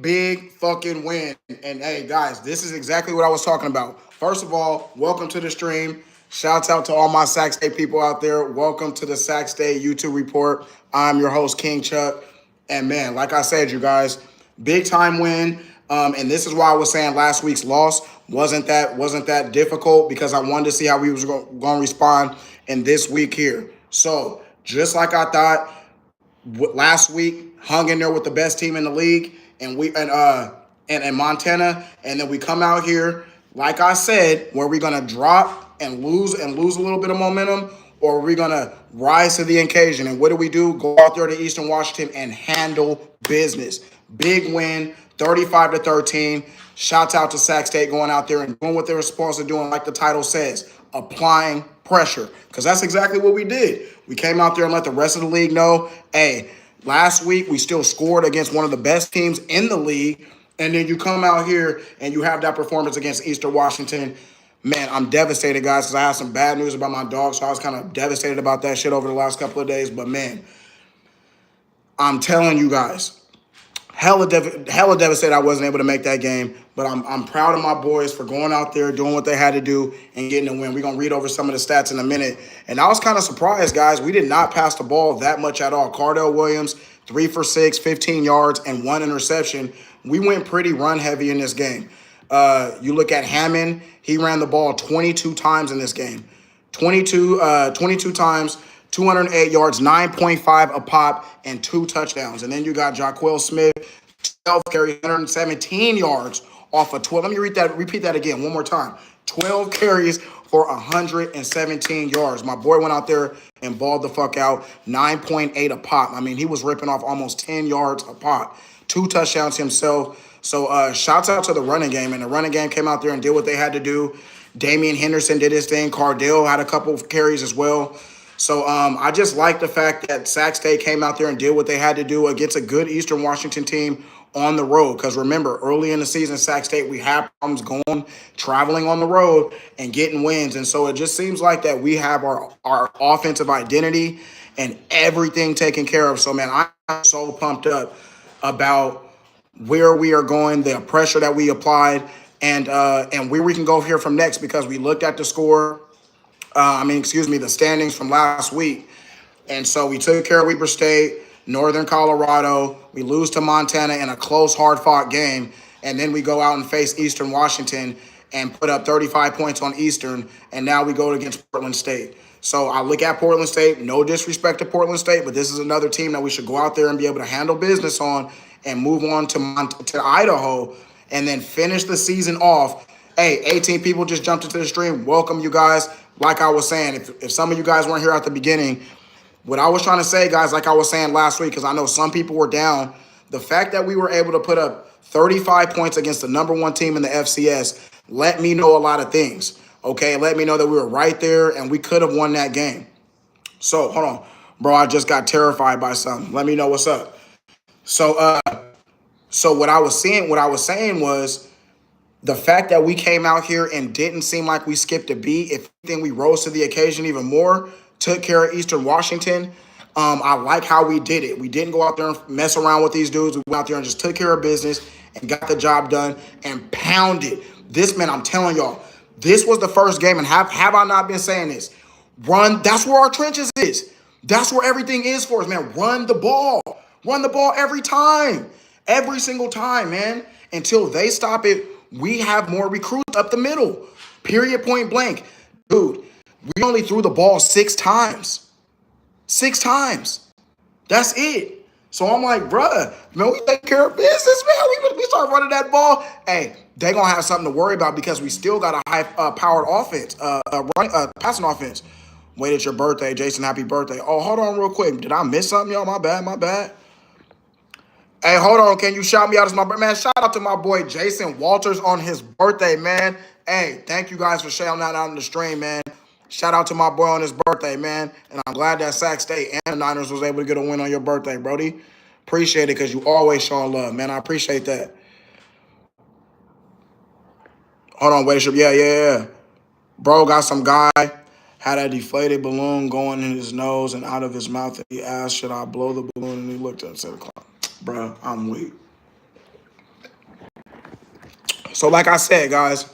big fucking win. And hey, guys, this is exactly what I was talking about. First of all, welcome to the stream. Shouts out to all my Sac State people out there. Welcome to the Sac State YouTube report. I'm your host, King Chuck. And man, like I said, you guys, big time win. And this is why I was saying last week's loss wasn't that difficult because I wanted to see how we was going to respond in this week here. So just like I thought, last week hung in there with the best team in the league, and Montana, and then we come out here, like I said, where we're gonna drop and lose a little bit of momentum, or we're gonna rise to the occasion. And what do? Go out there to Eastern Washington and handle business. Big win, 35-13. Shouts out to Sac State going out there and doing what they were supposed to do, and like the title says, applying pressure. Because that's exactly what we did. We came out there and let the rest of the league know, hey, last week we still scored against one of the best teams in the league. And then you come out here and you have that performance against Eastern Washington. Man, I'm devastated, guys, because I have some bad news about my dog. So I was kind of devastated about that shit over the last couple of days. But man, I'm telling you guys, hella devastated I wasn't able to make that game. But I'm proud of my boys for going out there, doing what they had to do, and getting a win. We're going to read over some of the stats in a minute. And I was kind of surprised, guys. We did not pass the ball that much at all. Cardell Williams, 3 for 6, 15 yards, and 1 interception. We went pretty run-heavy in this game. You look at Hammond, he ran the ball 22 times in this game. 22 times, 208 yards, 9.5 a pop, and 2 touchdowns. And then you got Jaquel Smith, 12 carries, 117 yards off of 12. Let me repeat that again one more time. 12 carries for 117 yards. My boy went out there and balled the fuck out, 9.8 a pop. I mean, he was ripping off almost 10 yards a pop. 2 touchdowns himself. So shouts out to the running game. And the running game came out there and did what they had to do. Damian Henderson did his thing. Cardell had a couple of carries as well. So I just like the fact that Sac State came out there and did what they had to do against a good Eastern Washington team on the road. Because remember, early in the season, Sac State, we had problems traveling on the road and getting wins. And so it just seems like that we have our offensive identity and everything taken care of. So, man, I'm so pumped up about where we are going, the pressure that we applied, and where we can go here from next, because we looked at the score. The standings from last week. And so we took care of Weber State, Northern Colorado. We lose to Montana in a close, hard-fought game. And then we go out and face Eastern Washington and put up 35 points on Eastern. And now we go against Portland State. So I look at Portland State, no disrespect to Portland State, but this is another team that we should go out there and be able to handle business on and move on to Idaho and then finish the season off. Hey, 18 people just jumped into the stream. Welcome, you guys. Like I was saying, if some of you guys weren't here at the beginning, what I was trying to say, guys, like I was saying last week, because I know some people were down, the fact that we were able to put up 35 points against the number 1 team in the FCS let me know a lot of things, okay? Let me know that we were right there and we could have won that game. So, hold on. Bro, I just got terrified by something. Let me know what's up. So what I was saying was the fact that we came out here and didn't seem like we skipped a beat. If anything, we rose to the occasion even more, took care of Eastern Washington. I like how we did it. We didn't go out there and mess around with these dudes. We went out there and just took care of business and got the job done and pounded. This, man, I'm telling y'all, this was the first game, and have I not been saying this? Run, that's where our trenches is. That's where everything is for us, man. Run the ball. Run the ball every time. Every single time, man. Until they stop it, we have more recruits up the middle. Period, point blank. Dude, we only threw the ball 6 times. 6 times. That's it. So I'm like, bruh, man, we take care of business, man. We start running that ball. Hey, they going to have something to worry about because we still got a high-powered offense, passing offense. Wait, it's your birthday, Jason. Happy birthday. Oh, hold on real quick. Did I miss something, y'all? My bad. Hey, hold on. Can you shout me out as my birthday? Man, shout out to my boy Jason Walters on his birthday, man. Hey, thank you guys for shouting that out in the stream, man. Shout out to my boy on his birthday, man. And I'm glad that Sac State and the Niners was able to get a win on your birthday, Brody. Appreciate it because you always showing love, man. I appreciate that. Hold on, wait. Yeah. Bro got some guy, had a deflated balloon going in his nose and out of his mouth. And he asked, should I blow the balloon? And he looked up and said, bro, I'm weak. So like I said, guys,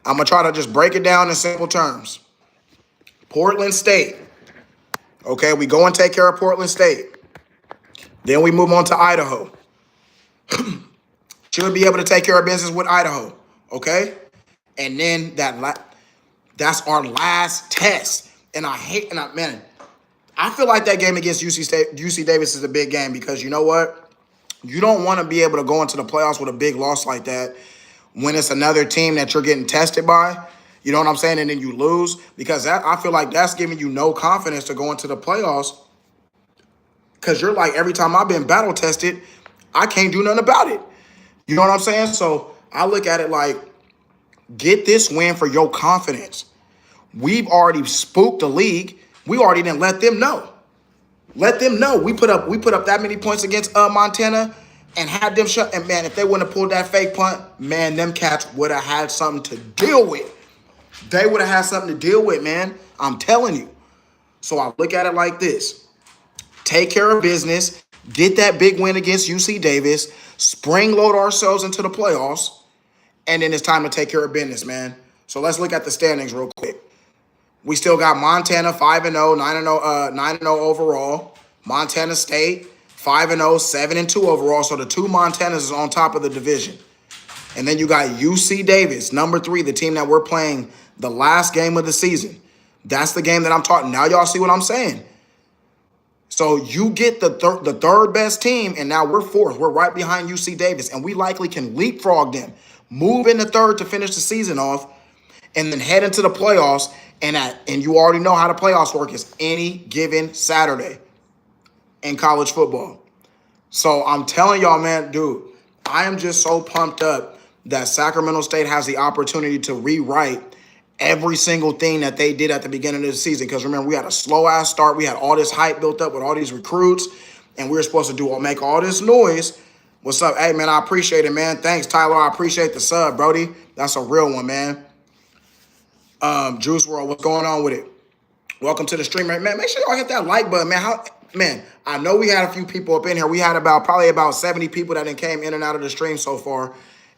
I'm going to try to just break it down in simple terms. Portland State. Okay, we go and take care of Portland State. Then we move on to Idaho. Should be able to take care of business with Idaho. Okay? And then that's our last test. And man, I feel like that game against UC Davis is a big game because you know what? You don't want to be able to go into the playoffs with a big loss like that when it's another team that you're getting tested by. You know what I'm saying? And then you lose because I feel like that's giving you no confidence to go into the playoffs because you're like, every time I've been battle tested, I can't do nothing about it. You know what I'm saying? So I look at it like, get this win for your confidence. We've already spooked the league. We already didn't let them know. Let them know. We put up that many points against Montana and had them shut. And man, if they wouldn't have pulled that fake punt, man, them cats would have had something to deal with. They would have had something to deal with, man. I'm telling you. So I look at it like this. Take care of business. Get that big win against UC Davis. Spring load ourselves into the playoffs. And then it's time to take care of business, man. So let's look at the standings real quick. We still got Montana 5-0, 9-0 overall. Montana State 5-0, 7-2 overall. So the two Montanas is on top of the division. And then you got UC Davis, number 3, the team that we're playing the last game of the season. That's the game that I'm talking. Now y'all see what I'm saying. So you get the third best team, and now we're 4th. We're right behind UC Davis, and we likely can leapfrog them, move into 3rd to finish the season off, and then head into the playoffs. And you already know how the playoffs work. Is any given Saturday in college football. So I'm telling y'all, man, dude, I am just so pumped up that Sacramento State has the opportunity to rewrite every single thing that they did at the beginning of the season. Because remember, we had a slow-ass start. We had all this hype built up with all these recruits, and we were supposed to make all this noise. What's up? Hey, man, I appreciate it, man. Thanks, Tyler. I appreciate the sub, Brody. That's a real one, man. Juice World, what's going on with it? Welcome to the stream, man. Make sure y'all hit that like button, man. I know we had a few people up in here. We had probably about 70 people that came in and out of the stream so far,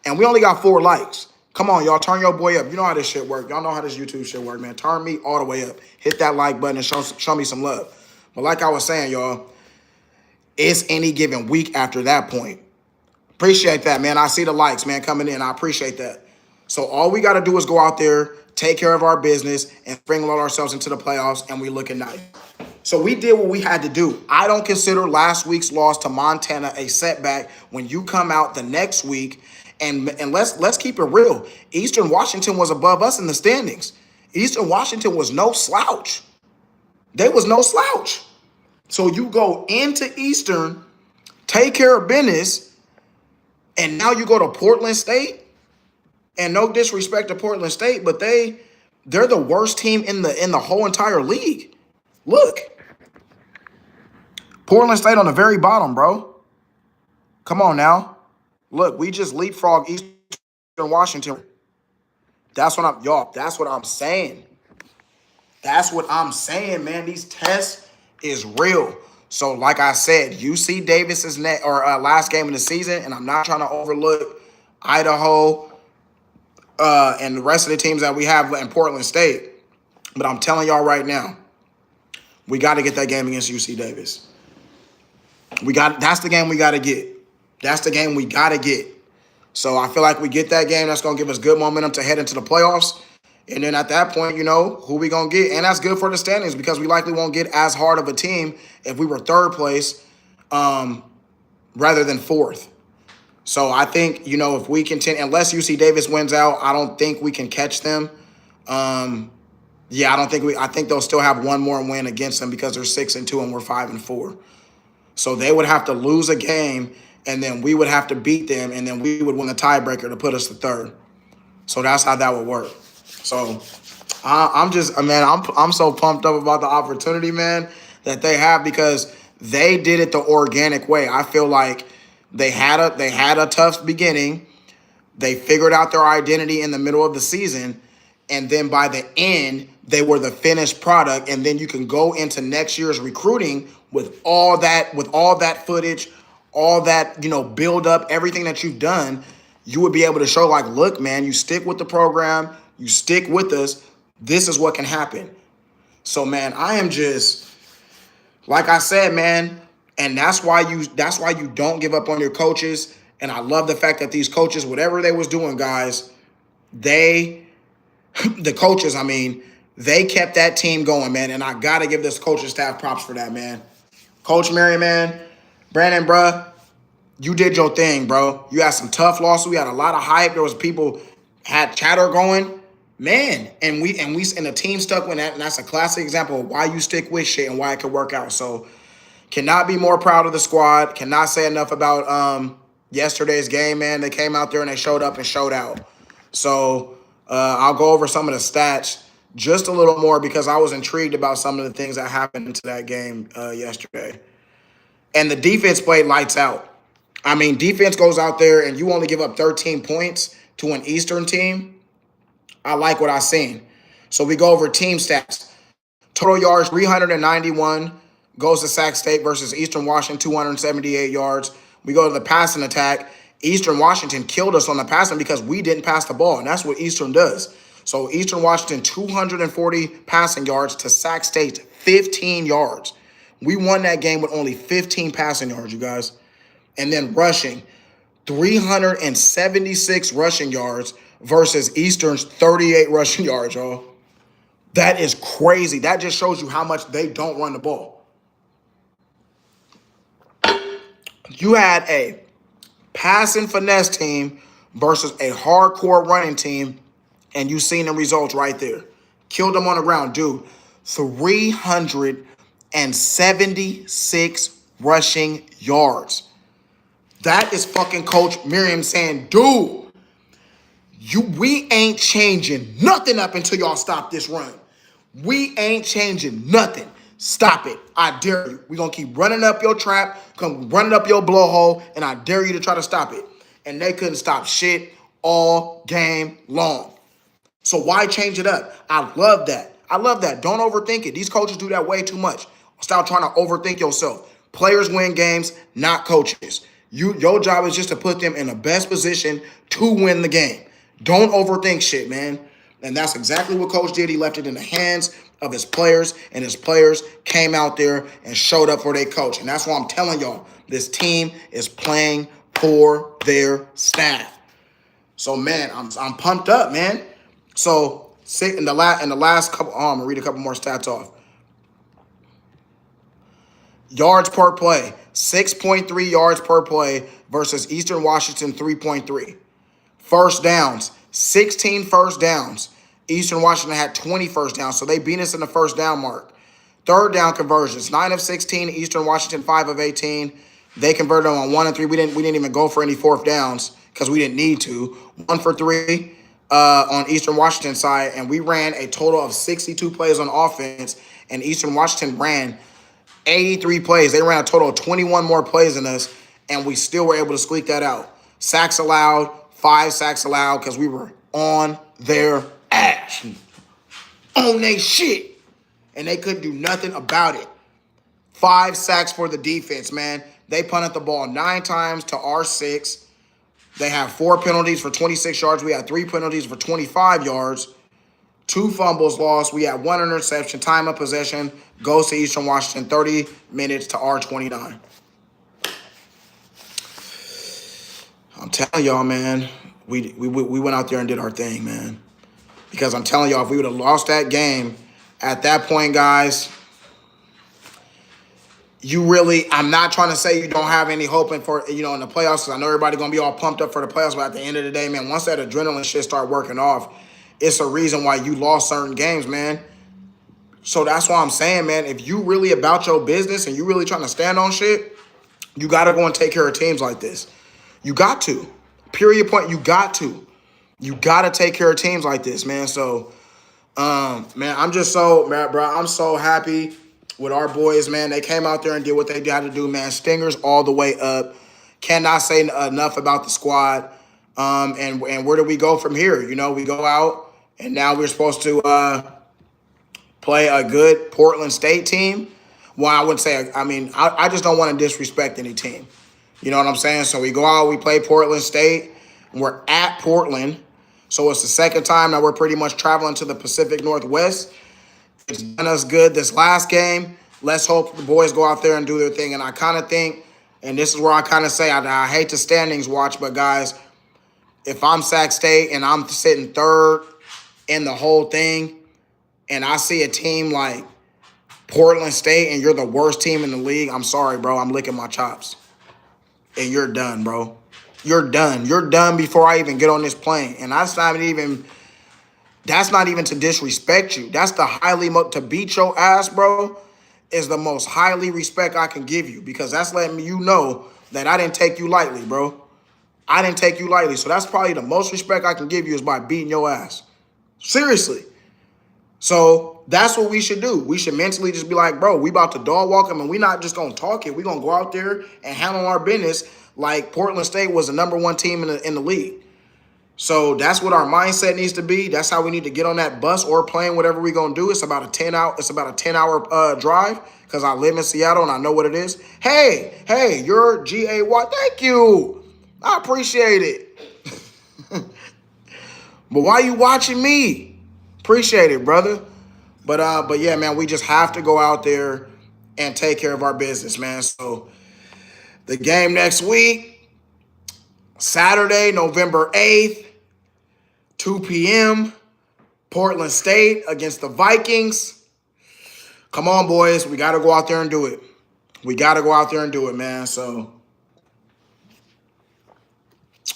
and we only got 4 likes. Come on, y'all, turn your boy up. You know how this shit work. Y'all know how this YouTube shit work, man. Turn me all the way up. Hit that like button and show me some love. But like I was saying, y'all, it's any given week after that point. Appreciate that, man. I see the likes, man, coming in. I appreciate that. So all we got to do is go out there, take care of our business, and spring load ourselves into the playoffs, and we looking nice. So we did what we had to do. I don't consider last week's loss to Montana a setback when you come out the next week, and let's keep it real. Eastern Washington was above us in the standings. Eastern Washington was no slouch. They was no slouch. So you go into Eastern, take care of business, and now you go to Portland State. And no disrespect to Portland State, but they're the worst team in the whole entire league. Look. Portland State on the very bottom, bro. Come on now. Look, we just leapfrog Eastern Washington. That's what I'm saying. That's what I'm saying, man. These tests is real. So, like I said, UC Davis is last game of the season, and I'm not trying to overlook Idaho and the rest of the teams that we have in Portland State. But I'm telling y'all right now, we got to get that game against UC Davis. That's the game we got to get. That's the game we got to get. So I feel like we get that game. That's going to give us good momentum to head into the playoffs. And then at that point, you know, who we going to get. And that's good for the standings because we likely won't get as hard of a team if we were 3rd place rather than 4th. So I think, you know, if we continue, unless UC Davis wins out, I don't think we can catch them. I think they'll still have one more win against them because they're 6-2 and we're 5-4. So they would have to lose a game and then we would have to beat them and then we would win the tiebreaker to put us to 3rd. So that's how that would work. So I'm so pumped up about the opportunity, man, that they have because they did it the organic way. I feel like they had a tough beginning. They figured out their identity in the middle of the season. And then by the end, they were the finished product. And then you can go into next year's recruiting with all that footage, all that, you know, build up, everything that you've done. you would be able to show like, look, man, you stick with the program, you stick with us, this is what can happen. So, man, I am just, like I said, man, and that's why you don't give up on your coaches. And I love the fact that these coaches, whatever they was doing, guys, they, the coaches, I mean, they kept that team going, man. And I got to give this coaching staff props for that, man. Coach Mary, man, Brandon, bruh, you did your thing, bro. You had some tough losses. We had a lot of hype. There was people had chatter going, man. And the team stuck with that. And that's a classic example of why you stick with shit and why it could work out. So cannot be more proud of the squad. Cannot say enough about yesterday's game, man. They came out there and they showed up and showed out. So I'll go over some of the stats just a little more because I was intrigued about some of the things that happened into that game yesterday. And the defense played lights out. I mean, defense goes out there and you only give up 13 points to an Eastern team. I like what I've seen. So we go over team stats. Total yards, 391 goes to Sac State versus Eastern Washington, 278 yards. We go to the passing attack. Eastern Washington killed us on the passing because we didn't pass the ball, and that's what Eastern does. So Eastern Washington, 240 passing yards to Sac State's 15 yards. We won that game with only 15 passing yards, you guys. And then rushing, 376 rushing yards versus Eastern's 38 rushing yards, y'all. That is crazy. That just shows you how much they don't run the ball. You had a passing finesse team versus a hardcore running team, and you seen the results right there. Killed them on the ground, dude. 376 rushing yards. That is fucking Coach Miriam saying, dude, we ain't changing nothing up until y'all stop this run. We ain't changing nothing. Stop it. I dare you. We're going to keep running up your trap, come running up your blowhole, and I dare you to try to stop it. And they couldn't stop shit all game long. So why change it up? I love that. I love that. Don't overthink it. These coaches do that way too much. Stop trying to overthink yourself. Players win games, not coaches. Your job is just to put them in the best position to win the game. Don't overthink shit, man. And that's exactly what Coach did. He left it in the hands of his players, and his players came out there and showed up for their coach. And that's why I'm telling y'all, this team is playing for their staff. So, man, I'm pumped up, man. So, in the last couple, I'm gonna read a couple more stats off. Yards per play, 6.3 yards per play versus Eastern Washington 3.3. First downs, 16 first downs. Eastern Washington had 20 first downs, so they beat us in the first down mark. Third down conversions, 9 of 16. Eastern Washington 5 of 18. They converted on 1 and 3. We didn't even go for any fourth downs because we didn't need to. 1 for 3 on Eastern Washington side, and we ran a total of 62 plays on offense, and Eastern Washington ran 83 plays. They ran a total of 21 more plays than us, and we still were able to squeak that out. Sacks allowed, 5 sacks allowed because we were on their ass, on their shit, and they couldn't do nothing about it. 5 sacks for the defense, man. They punted the ball 9 times to our 6. They have 4 penalties for 26 yards. We had 3 penalties for 25 yards. 2 fumbles lost. We had 1 interception. Time of possession goes to Eastern Washington. 30 minutes to our 29. I'm telling y'all, man, we went out there and did our thing, man. Because I'm telling y'all, if we would have lost that game at that point, guys, I'm not trying to say you don't have any hope in the playoffs, because I know everybody going to be all pumped up for the playoffs, but at the end of the day, man, once that adrenaline shit start working off, it's a reason why you lost certain games, man. So that's why I'm saying, man, if you really about your business and you really trying to stand on shit, you got to go and take care of teams like this. You got to. Period point. You got to. You got to take care of teams like this, man. So, man, I'm so happy with our boys, man. They came out there and did what they had to do, man. Stingers all the way up. Cannot say enough about the squad. And where do we go from here? We go out, and now we're supposed to play a good Portland State team. Well, I wouldn't say, I just don't want to disrespect any team. You know what I'm saying? So we go out, we play Portland State. We're at Portland. So it's the second time that we're pretty much traveling to the Pacific Northwest. It's done us good this last game. Let's hope the boys go out there and do their thing. And I kind of think, and this is where I kind of say, I hate the standings watch, but guys, if I'm Sac State and I'm sitting third in the whole thing, and I see a team like Portland State and you're the worst team in the league, I'm sorry, bro. I'm licking my chops. And you're done, bro. You're done. You're done before I even get on this plane. And that's not even to disrespect you. That's to beat your ass, bro, is the most highly respect I can give you, because that's letting you know that I didn't take you lightly, bro. I didn't take you lightly. So that's probably the most respect I can give you, is by beating your ass. Seriously. So that's what we should do. We should mentally just be like, bro, we about to dog walk them, and we're not just going to talk it. We're going to go out there and handle our business like Portland State was the number one team in the league. So that's what our mindset needs to be. That's how we need to get on that bus or plane, whatever we're going to do. It's about a 10-hour drive, because I live in Seattle and I know what it is. Hey, you're GAY. Thank you. I appreciate it. But why you watching me? Appreciate it, brother. But yeah, man, we just have to go out there and take care of our business, man. So the game next week, Saturday, November 8th, 2 p.m., Portland State against the Vikings. Come on, boys. We got to go out there and do it. We got to go out there and do it, man. So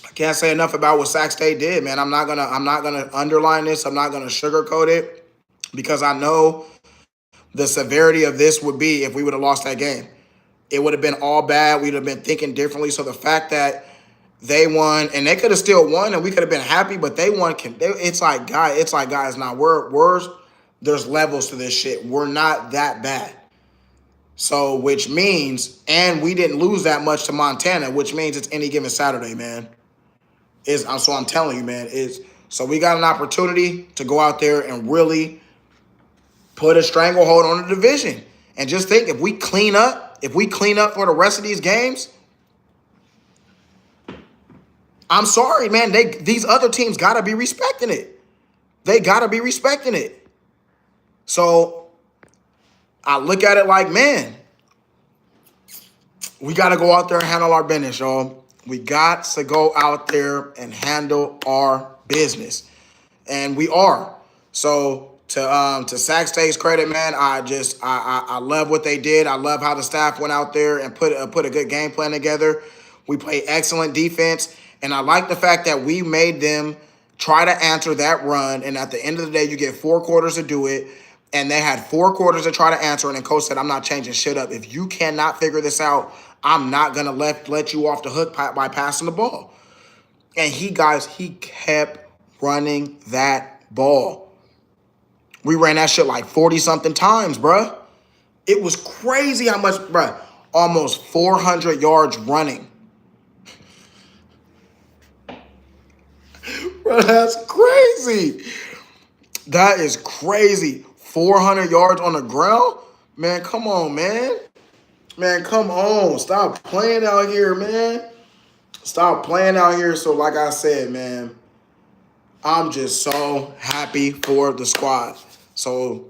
I can't say enough about what Sac State did, man. I'm not gonna underline this. I'm not gonna sugarcoat it, because I know the severity of this would be if we would have lost that game. It would have been all bad. We'd have been thinking differently. So the fact that they won, and they could have still won, and we could have been happy, but they won. It's like, guys, now there's levels to this shit. We're not that bad. So, which means, and we didn't lose that much to Montana, which means it's any given Saturday, man. So I'm telling you, man, so we got an opportunity to go out there and really put a stranglehold on the division. And just think, if we clean up for the rest of these games, I'm sorry, man, these other teams got to be respecting it. They got to be respecting it. So I look at it like, man, we got to go out there and handle our business, y'all. We got to go out there and handle our business. And we are. So to Sac State's credit, man, I love what they did. I love how the staff went out there and put a good game plan together. We played excellent defense. And I like the fact that we made them try to answer that run. And at the end of the day, you get 4 quarters to do it. And they had 4 quarters to try to answer it. And coach said, I'm not changing shit up. If you cannot figure this out, I'm not going to let you off the hook by passing the ball. And he kept running that ball. We ran that shit like 40-something times, bruh. It was crazy how much, bruh. Almost 400 yards running. Bro, that's crazy. That is crazy. 400 yards on the ground? Man, come on, man. Man, come on. Stop playing out here, man. Stop playing out here. So, like I said, man, I'm just so happy for the squad. So,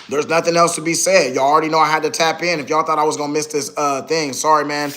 there's nothing else to be said. Y'all already know I had to tap in. If y'all thought I was going to miss this thing, sorry, man.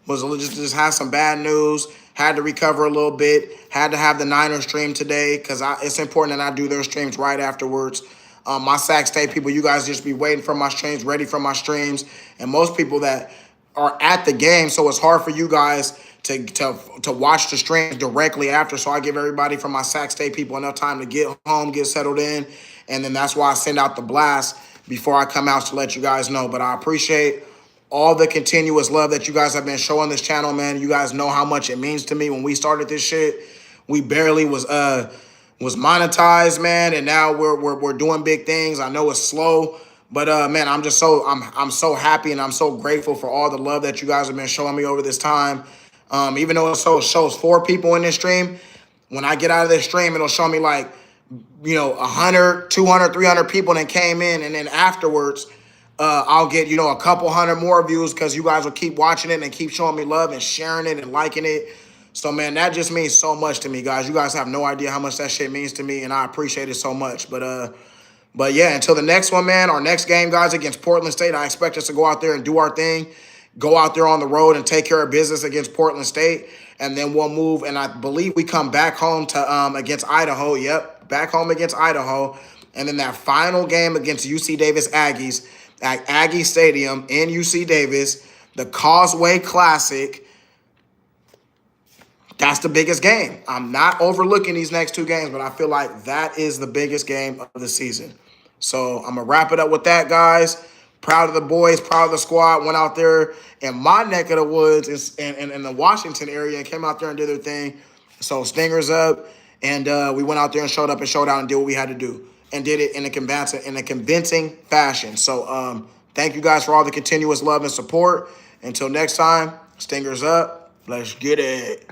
Just had some bad news. Had to recover a little bit. Had to have the Niners stream today, because it's important that I do their streams right afterwards. My Sac State people, you guys just be waiting for my streams, ready for my streams. And most people that are at the game, so it's hard for you guys to watch the stream directly after. So I give everybody from my Sac State people enough time to get home, get settled in. And then that's why I send out the blast before I come out to let you guys know. But I appreciate all the continuous love that you guys have been showing this channel, man. You guys know how much it means to me. When we started this shit, we barely was monetized, man, and now we're doing big things. I know it's slow, but man, I'm so happy, and I'm so grateful for all the love that you guys have been showing me over this time. Even though it shows 4 people in this stream, when I get out of this stream, it'll show me like, 100, 200, 300 people that came in, and then afterwards, I'll get, a couple hundred more views, because you guys will keep watching it and keep showing me love and sharing it and liking it. So, man, that just means so much to me, guys. You guys have no idea how much that shit means to me, and I appreciate it so much. But yeah, until the next one, man, our next game, guys, against Portland State, I expect us to go out there and do our thing, go out there on the road and take care of business against Portland State, and then we'll move. And I believe we come back home to against Idaho. Yep, back home against Idaho, and then that final game against UC Davis Aggies at Aggie Stadium in UC Davis, the Causeway Classic. That's the biggest game. I'm not overlooking these next two games, but I feel like that is the biggest game of the season. So I'm going to wrap it up with that, guys. Proud of the boys, proud of the squad. Went out there in my neck of the woods in the Washington area and came out there and did their thing. So Stingers up, and we went out there and showed up and showed out and did what we had to do and did it in a convincing fashion. So thank you guys for all the continuous love and support. Until next time, Stingers up. Let's get it.